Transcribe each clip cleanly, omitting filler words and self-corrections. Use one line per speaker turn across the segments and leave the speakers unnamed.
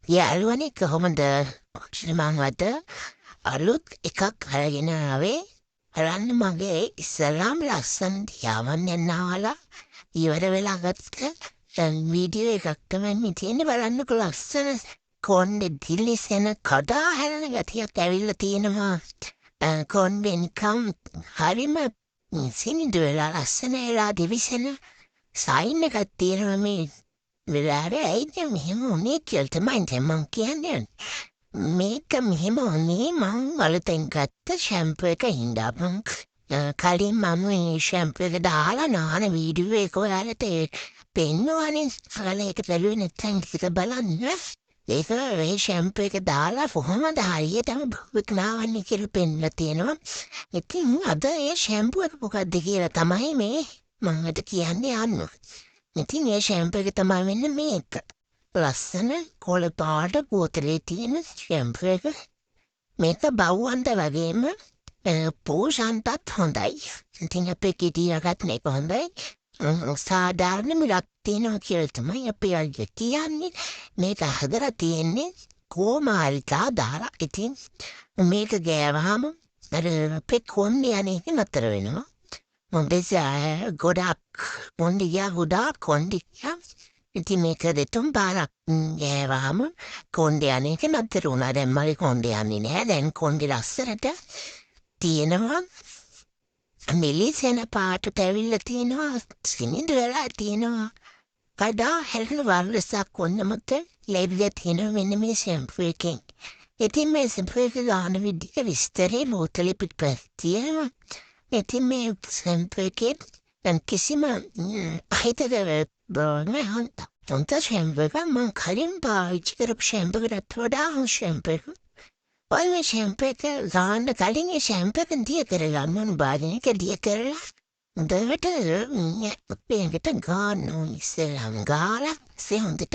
යාළුවනේ කොහොමද? මං අද අලුත් එකක් අරගෙන ආවේ. බලන්න මගේ ඉස්සරහාම ලස්සන දියාවන් යනවාලා ඉවර වෙලා ගත්ත වීඩියෝ එකක් තමයි තියෙන්නේ. බලන්නකෝ ලස්සන කොණ්ඩේ දිලිසෙන කඩා හැලෙන ගතියක් ඇවිල්ලා තියෙනවා. කොණ්ඩේ නිකම් හරිම සිනිඳු වෙලා ලස්සන වෙලා දිවිසෙන සයින් එකක් තියෙනවා මේ වෙලාවේ. ඇයිද මෙහෙම වුනේ කියලා තමයි දැන් මං කියන්නේ. මේක මෙහෙම වුනේ මං අලුතෙන් ගත්ත ෂැම්පූ එක හින්දා. කලින් මම මේ ෂැම්පූ එක දාලා නාන වීඩියෝ එක ඔයාලට පෙන්නුවානේ. ඔයාලා ඒක බැලුවේ නැත්නම් ටික බලන්න. ඒක මේ ෂැම්පූ එක දාලා කොහොමද හරියටම භූත නාවන්නේ කියලා පෙන්නලා තියෙනවා. ඉතින් අද ඒ ෂැම්පූ එක මොකක්ද කියලා තමයි මේ මම අද කියන්නේ යන්නේ. ඉතින් ඒ ෂැම්පූ එක තමයි වෙන්නේ මේක. ලස්සන කොළ පාට බෝතලේ තියෙන ෂැම්පූ එක. මේක බව්වන්ට වගේම පෝෂන්ටත් හොඳයි. ඉතින් අපේ කිටියකත් මේක හොඳයි. සාධාරණ මිලක් තියෙනවා කියලා තමයි අපේ අයියා කියන්නේ. මේක හදලා තියෙන්නේ කෝමාරිකා දාලා. ඉතින් මේක ගෑවහම අර අපේ කොණ්ඩේ අනේක නතර වෙනවා. මොන්දෙස ගොඩක් කොණ්ඩියා ගොඩාක් කොණ්ඩියා. ඉතින් මේක දෙතුන් පාරක් ගෑවහම කොණ්ඩේ අනේක නතර වුණා. දැන් මගේ කොණ්ඩේ යන්නේ නැහැ. දැන් කොණ්ඩේ ලස්සනට තියෙනවා. මිලිසෙන පාටට ඇවිල්ලා තියෙනවා. සිනිඳු වෙලා තියෙනවා. කඩා හැලෙන වර්ණසක් ඔන්න මත ලැබිලා තියෙනවා මෙන්න මේ ෂැම්පූ එකෙන්. ඉතින් මේ ෂැම්පූ එක ගන්න විදිහ විස්තරේ බෝතලේ පිටපත් තියෙනවා. ඉතින් මේ ෂැම්පූ එකේ කිසිම අහිතකර හොඳ ෂැම්පූ එකක්. මං කලින් පාවිච්චි කරපු ෂැම්පූ එකකට වඩා හොඳ ෂැම්පූ එකක්. ඔය මේ ෂැම්පූ එක ගන්න කලින් ඒ ෂැම්පූ එක දිය කරගන්න ඕන. භාජනයක දිය කරලා හොඳට පේකට ගන්න ඕන. ඉස්සෙල්ලාම ගාලා හොඳට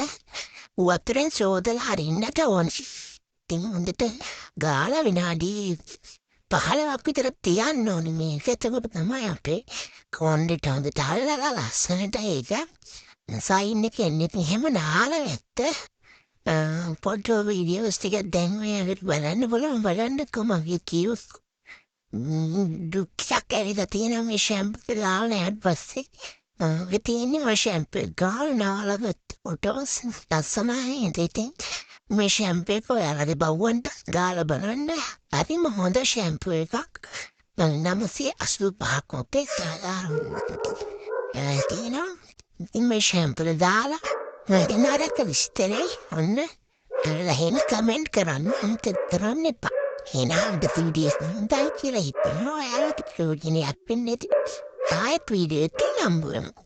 වතුරෙන් සෝදලා හරින්නට ඕන. ඉතින් හොඳට ගාලා විනාඩි 15ක් විතර තියන්න ඕනේ මේක. එතකොට තමයි අපේ කොණ්ඩේට හොඳට හල්ලලා ලස්සනට ඒක සයින් එක එන්නේ. ඉතින් එහෙම නාලා ඇත්ත ෆොටෝ වීඩියෝස් ටික දැන් ඔයාලට බලන්න පුළුවන්. බලන්නකෝ මගේ කියුස් දුක්ඛක් ඇවිල්ලා තියෙනවා මේ ෂැම්පූ එක දාලා ඊට පස්සේ. ඔය තියෙන්නේ ඔය ෂැම්පූ එක ගාලා නාලගත්ත ෆොටෝස් ලස්සනයි. ඉතින් මේ ෂැම්පූ එක ඔයාලගේ බව්වන්ට ගාලා බලන්න. හරිම හොඳ ෂැම්පූ එකක්. 985ක් මොකද තියෙනවා. ඉතින් මේ ෂැම්පූ එක දාලා නරක විස්තරේ ඔන්න එහෙම කමෙන්ට් කරන්න කරන්න එපා. එහෙනම් වීඩියෝ එක හොඳයි කියලා හිතනවා. ඔයාලට ප්‍රයෝජනයක් වෙන්නේ නැති ආයෙත් වීඩියෝ එකක් හම්බ වෙනවා.